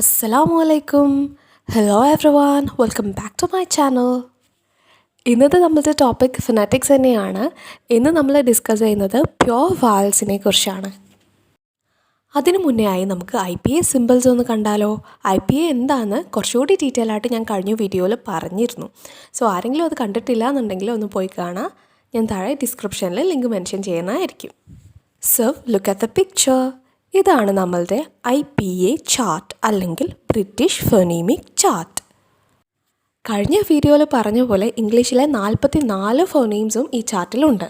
Assalamualaikum. Hello everyone. Welcome back to my channel. ഇന്നത്തെ നമ്മുടെ topic ഫൊനാറ്റിക്സ് തന്നെയാണ്. ഇന്ന് നമ്മൾ ഡിസ്കസ് ചെയ്യുന്നത് പ്യുവർ വവൽസിനെ കുറിച്ചാണ്. അതിനു മുന്നേ ആയി നമുക്ക് IPA സിമ്പിൾസ് ഒന്ന് കണ്ടാലോ. IPA എന്താണെന്ന് കുറച്ചുകൂടി ഡീറ്റെയിൽ ആയിട്ട് ഞാൻ കഴിഞ്ഞ വീഡിയോയിൽ പറഞ്ഞിരുന്നു. സോ ആരെങ്കിലും അത് കണ്ടിട്ടില്ല എന്നുണ്ടെങ്കിൽ ഒന്ന് പോയി കാണാം. ഞാൻ താഴെ ഡിസ്ക്രിപ്ഷനിൽ ലിങ്ക് മെൻഷൻ ചെയ്യുന്നതായിരിക്കും. So look at the picture. ഇതാണ് നമ്മളുടെ IPA ചാർട്ട് അല്ലെങ്കിൽ ബ്രിട്ടീഷ് ഫൊണീമിക് ചാർട്ട്. കഴിഞ്ഞ വീഡിയോയിൽ പറഞ്ഞ പോലെ ഇംഗ്ലീഷിലെ 44 ഫോണീംസും ഈ ചാർട്ടിലുണ്ട്.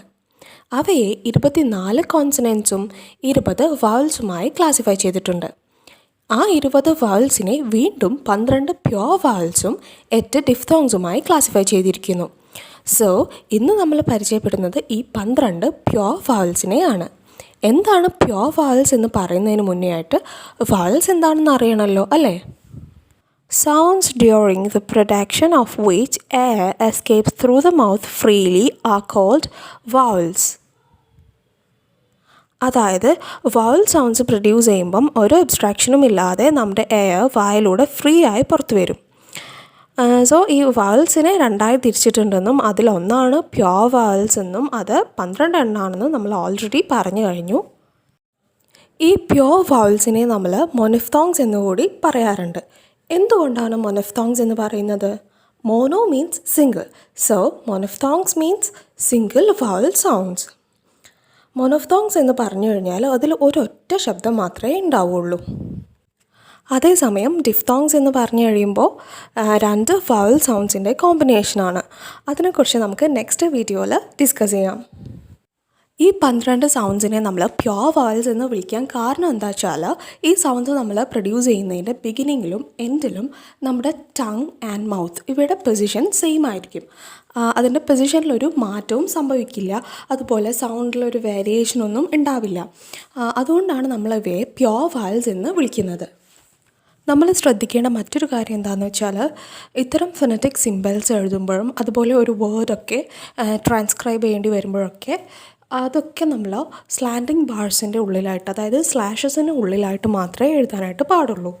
അവയെ 24 കോൺസണൻസും 20 വവൽസുമായി ക്ലാസിഫൈ ചെയ്തിട്ടുണ്ട്. ആ 20 വവൽസിനെ വീണ്ടും 12 പ്യുവർ വവൽസും 8 ഡിഫ്തോങ്സുമായി ക്ലാസിഫൈ ചെയ്തിരിക്കുന്നു. സോ ഇന്ന് നമ്മൾ പരിചയപ്പെടുന്നത് ഈ 12 പ്യുവർ വവൽസിനെയാണ്. എന്താണ് പ്യുവർ വവൽസ് എന്ന് പറയുന്നതിന് മുന്നേ ആയിട്ട് വവൽസ് എന്താണെന്ന് അറിയണമല്ലോ അല്ലേ? Sounds during the production of which air escapes through the mouth freely are called vowels. അതായത് വവൽ സൗണ്ട്സ് പ്രൊഡ്യൂസ് ചെയ്യുമ്പം ഒരു അബ്സ്ട്രാക്ഷനും ഇല്ലാതെ നമ്മുടെ എയർ വായിലൂടെ ഫ്രീ ആയി പുറത്തു വരും. സോ ഈ വവൽസിനെ രണ്ടായി തിരിച്ചിട്ടുണ്ടെന്നും അതിലൊന്നാണ് പ്യുവർ വവൽസ് എന്നും അത് 12 എണ്ണമാണെന്നും നമ്മൾ ഓൾറെഡി പറഞ്ഞു കഴിഞ്ഞു. ഈ പ്യുവർ വവൽസിനെ നമ്മൾ മോനോഫ്തോങ്സ് എന്നുകൂടി പറയാറുണ്ട്. എന്തുകൊണ്ടാണ് മോനോഫ്തോങ്സ് എന്ന് പറയുന്നത്? Mono means single, so monophthongs means single vowel sounds. Monophthongs എന്ന് പറഞ്ഞു കഴിഞ്ഞാൽ അതിൽ ഒരൊറ്റ ശബ്ദം മാത്രമേ ഉണ്ടാവുള്ളൂ. അതേസമയം ഡിഫ്തോങ്സ് എന്ന് പറഞ്ഞു കഴിയുമ്പോൾ 2 വവൽ സൗണ്ട്സിൻ്റെ കോമ്പിനേഷനാണ്. അതിനെക്കുറിച്ച് നമുക്ക് നെക്സ്റ്റ് വീഡിയോയിൽ ഡിസ്കസ് ചെയ്യാം. ഈ 12 സൗണ്ട്സിനെ നമ്മൾ പ്യുവർ വവൽസ് എന്ന് വിളിക്കാൻ കാരണം എന്താ വെച്ചാൽ ഈ സൗണ്ട്സ് നമ്മൾ പ്രൊഡ്യൂസ് ചെയ്യുന്നതിൻ്റെ ബിഗിനിങ്ങിലും എൻഡിലും നമ്മുടെ ടങ് ആൻഡ് മൗത്ത് ഇവയുടെ പൊസിഷൻ സെയിം ആയിരിക്കും. അതിൻ്റെ പൊസിഷനിലൊരു മാറ്റവും സംഭവിക്കില്ല. അതുപോലെ സൗണ്ടിലൊരു വേരിയേഷനൊന്നും ഉണ്ടാവില്ല. അതുകൊണ്ടാണ് നമ്മൾ ഇവയെ പ്യുവർ വവൽസ് എന്ന് വിളിക്കുന്നത്. നമ്മൾ ശ്രദ്ധിക്കേണ്ട മറ്റൊരു കാര്യം എന്താണെന്ന് വെച്ചാൽ ഇത്തരം ഫൊനറ്റിക് സിമ്പിൾസ് എഴുതുമ്പോഴും അതുപോലെ ഒരു വേർഡൊക്കെ ട്രാൻസ്ക്രൈബ് ചെയ്യേണ്ടി വരുമ്പോഴൊക്കെ അതൊക്കെ നമ്മൾ സ്ലാൻഡിങ് ബാർസിൻ്റെ ഉള്ളിലായിട്ട്, അതായത് സ്ലാഷസിൻ്റെ ഉള്ളിലായിട്ട് മാത്രമേ എഴുതാനായിട്ട് പാടുള്ളൂ.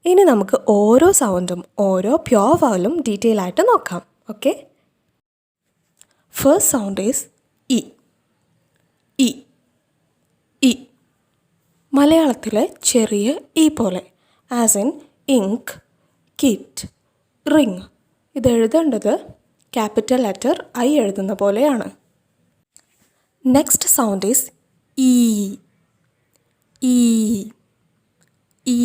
ഇനി നമുക്ക് ഓരോ സൗണ്ടും ഓരോ പ്യുവർ വവലും ഡീറ്റെയിൽ ആയിട്ട് നോക്കാം. ഓക്കെ, ഫസ്റ്റ് സൗണ്ട് ഈസ് ഇ. ഇ ഇ മലയാളത്തിലെ ചെറിയ ഇ പോലെ, as in ink, kit, ring. ഇത് എഴുതേണ്ടത് ക്യാപിറ്റൽ ലെറ്റർ I എഴുതുന്ന പോലെയാണ്. നെക്സ്റ്റ് സൗണ്ട് ഈസ് ഇ. ഇ ഇ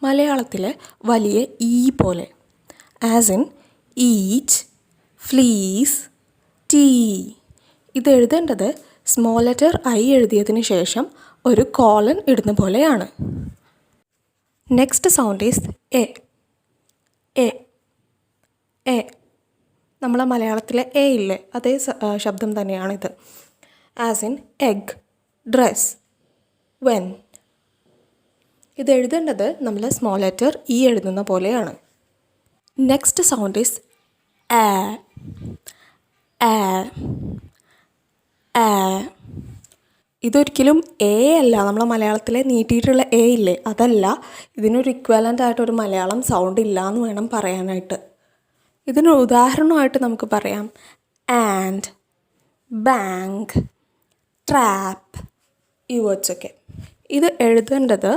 മലയാളത്തിലെ വലിയ ഇ പോലെ, as in each, fleece, tea. ഇത് എഴുതേണ്ടത് സ്മോൾ ലെറ്റർ I എഴുതിയതിന് ശേഷം ഒരു കോളൻ ഇടുന്ന പോലെയാണ്. Next sound is A. A A നമ്മളെ മലയാളത്തിലെ എ ഇല്ലേ, അതേ ശബ്ദം തന്നെയാണിത്, as in egg, dress, when. ഇത് എഴുതേണ്ടത് നമ്മൾ സ്മോൾ ലെറ്റർ ഇ എഴുതുന്ന പോലെയാണ്. Next sound is A. A A ഇതൊരിക്കലും എ അല്ല, നമ്മളെ മലയാളത്തിലെ നീട്ടിയിട്ടുള്ള എ ഇല്ലേ, അതല്ല. ഇതിനൊരു ഇക്വലൻ്റ് ആയിട്ടൊരു മലയാളം സൗണ്ട് ഇല്ല എന്ന് വേണം പറയാനായിട്ട്. ഇതിനൊരു ഉദാഹരണമായിട്ട് നമുക്ക് പറയാം ആൻഡ്, ബാങ്ക്, ട്രാപ്പ്, ഈ വേർഡ്സൊക്കെ. ഇത് എഴുതേണ്ടത്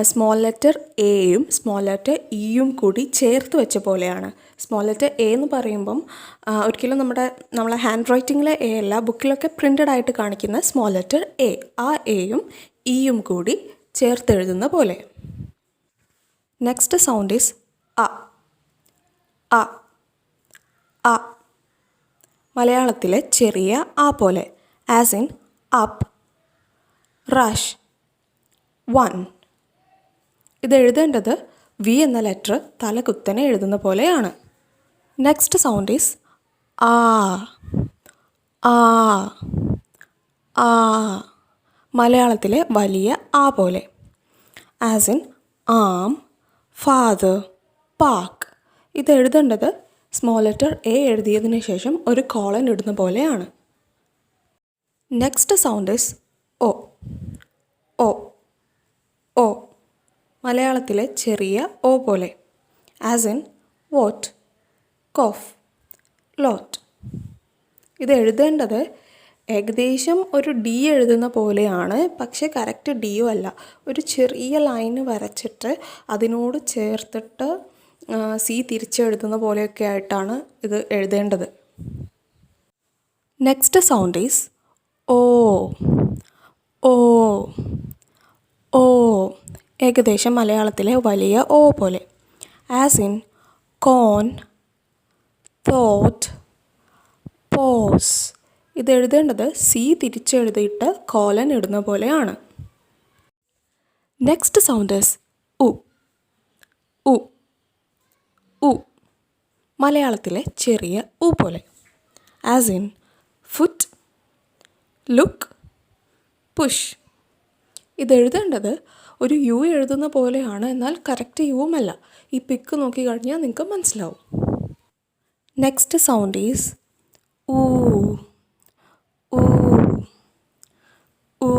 സ്മോൾ ലെറ്റർ എയും സ്മോൾ ലെറ്റർ ഇയും കൂടി ചേർത്ത് വെച്ച പോലെയാണ്. സ്മോൾ ലെറ്റർ എ എന്ന് പറയുമ്പം ഒരിക്കലും നമ്മളെ ഹാൻഡ് റൈറ്റിങ്ങിലെ എ അല്ല, ബുക്കിലൊക്കെ പ്രിൻ്റഡ് ആയിട്ട് കാണിക്കുന്ന സ്മോൾ ലെറ്റർ എ, ആ എയും ഇയും കൂടി ചേർത്തെഴുതുന്ന പോലെ. നെക്സ്റ്റ് സൗണ്ട് ഈസ് അ. അ അ മലയാളത്തിലെ ചെറിയ ആ പോലെ, as in up, rush, one. ഇത് എഴുതേണ്ടത് വി എന്ന ലെറ്റർ തലകുത്തനെ എഴുതുന്ന പോലെയാണ്. നെക്സ്റ്റ് സൗണ്ട് ഈസ് ആ. ആ ആ മലയാളത്തിലെ വലിയ ആ പോലെ, as in arm, father, park. ഇത് എഴുതേണ്ടത് സ്മോൾ ലെറ്റർ എ എഴുതിയതിന് ശേഷം ഒരു കോളൻ ഇടുന്ന പോലെയാണ്. Next sound is O. O. O മലയാളത്തിലെ ചെറിയ ഓ പോലെ. ആസ് ഇൻ വോട്ട്, കോഫ്, ലോട്ട്. ഇത് എഴുതേണ്ടത് ഏകദേശം ഒരു ഡി എഴുതുന്ന പോലെയാണ്, പക്ഷേ കറക്റ്റ് ഡിയോ അല്ല. ഒരു ചെറിയ ലൈന് വരച്ചിട്ട് അതിനോട് ചേർത്തിട്ട് സി തിരിച്ചെഴുതുന്ന പോലെയൊക്കെ ആയിട്ടാണ് ഇത് എഴുതേണ്ടത്. നെക്സ്റ്റ് സൗണ്ട് ഈസ് ഓ. ഓ ഓ ഏകദേശം മലയാളത്തിലെ വലിയ ഓ പോലെ. As in corn, thought, pause. ഇത് എഴുതേണ്ടത് സി തിരിച്ചെഴുതിയിട്ട് കോലൻ ഇടുന്ന പോലെയാണ്. നെക്സ്റ്റ് സൗണ്ട് ഈസ് ഉ. ഉ ഉ മലയാളത്തിലെ ചെറിയ ഉ പോലെ. As in foot, look, push. ഇത് എഴുതേണ്ടത് ഒരു യു എഴുതുന്ന പോലെയാണ്, എന്നാൽ കറക്റ്റ് യുവുമല്ല. ഈ പിക്ക് നോക്കി കഴിഞ്ഞാൽ നിങ്ങൾക്ക് മനസ്സിലാവും. നെക്സ്റ്റ് സൗണ്ട് ഈസ് ഊ. ഊ ഊ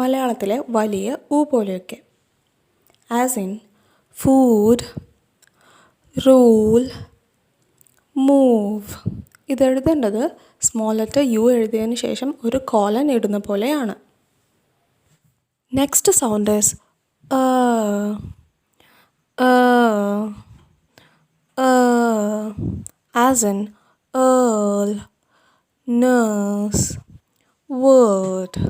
മലയാളത്തിലെ വലിയ ഊ പോലെയൊക്കെ. As in food, rule, move. ഇത് എഴുതേണ്ടത് സ്മോൾ ലെറ്റർ യു എഴുതിയതിന് ശേഷം ഒരു കോലൻ ഇടുന്ന പോലെയാണ്. Next sound is as in Earl, nurse, word.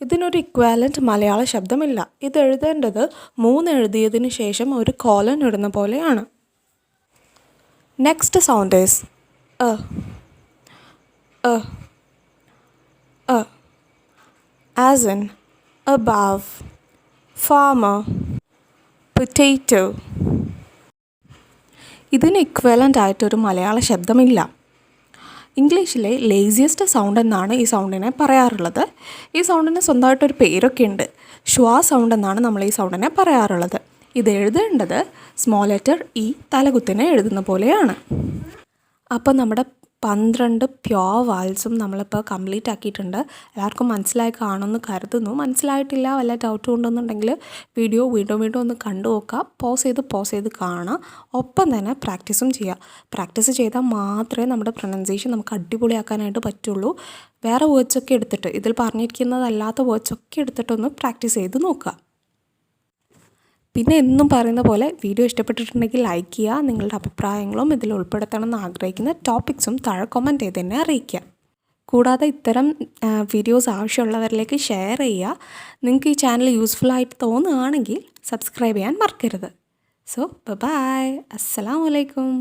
ഇതിനൊരു ഇക്വാലൻറ്റ് മലയാള ശബ്ദമില്ല. ഇത് എഴുതേണ്ടത് 3 എഴുതിയതിന് ശേഷം ഒരു കോലൻ ഇടുന്ന പോലെയാണ്. Next sound is as in above, farmer, potato. ഇതിന് ഇക്വലൻ്റ് ആയിട്ടൊരു മലയാള ശബ്ദമില്ല. ഇംഗ്ലീഷിലെ ലേസിയസ്റ്റ് സൗണ്ട് എന്നാണ് ഈ സൗണ്ടിനെ പറയാറുള്ളത്. ഈ സൗണ്ടിന് സ്വന്തമായിട്ടൊരു പേരൊക്കെ ഉണ്ട്. ശ്വാ സൗണ്ട് എന്നാണ് നമ്മൾ ഈ സൗണ്ടിനെ പറയാറുള്ളത്. ഇത് എഴുതേണ്ടത് സ്മോൾ ലെറ്റർ ഇ തലകുത്തിനെ എഴുതുന്ന പോലെയാണ്. അപ്പോൾ നമ്മുടെ 12 പ്യോർ വാവൽസും നമ്മളിപ്പോൾ കംപ്ലീറ്റ് ആക്കിയിട്ടുണ്ട്. എല്ലാവർക്കും മനസ്സിലായി കാണുമെന്ന് കരുതുന്നു. മനസ്സിലായിട്ടില്ല, വല്ല ഡൗട്ടും ഉണ്ടെന്നുണ്ടെങ്കിൽ വീഡിയോ വീണ്ടും ഒന്ന് കണ്ടു നോക്കുക. പോസ് ചെയ്ത് കാണുക. ഒപ്പം തന്നെ പ്രാക്ടീസും ചെയ്യുക. പ്രാക്ടീസ് ചെയ്താൽ മാത്രമേ നമ്മുടെ പ്രൊനൗൺസിയേഷൻ നമുക്ക് അടിപൊളിയാക്കാനായിട്ട് പറ്റുള്ളൂ. വേറെ വേർഡ്സൊക്കെ എടുത്തിട്ട്, ഇതിൽ പറഞ്ഞിരിക്കുന്നതല്ലാത്ത വേർഡ്സൊക്കെ എടുത്തിട്ടൊന്ന് പ്രാക്ടീസ് ചെയ്ത് നോക്കുക. പിന്നെ എന്നും പറയുന്ന പോലെ വീഡിയോ ഇഷ്ടപ്പെട്ടിട്ടുണ്ടെങ്കിൽ ലൈക്ക് ചെയ്യുക. നിങ്ങളുടെ അഭിപ്രായങ്ങളും ഇതിൽ ഉൾപ്പെടുത്തണമെന്ന് ആഗ്രഹിക്കുന്ന ടോപ്പിക്സും താഴെ കമൻറ്റ് ചെയ്ത് തന്നെ അറിയിക്കുക. കൂടാതെ ഇത്തരം വീഡിയോസ് ആവശ്യമുള്ളവരിലേക്ക് ഷെയർ ചെയ്യുക. നിങ്ങൾക്ക് ഈ ചാനൽ യൂസ്ഫുൾ ആയിട്ട് തോന്നുകയാണെങ്കിൽ സബ്സ്ക്രൈബ് ചെയ്യാൻ മറക്കരുത്. So bye. അസ്സലാമു അലൈക്കും.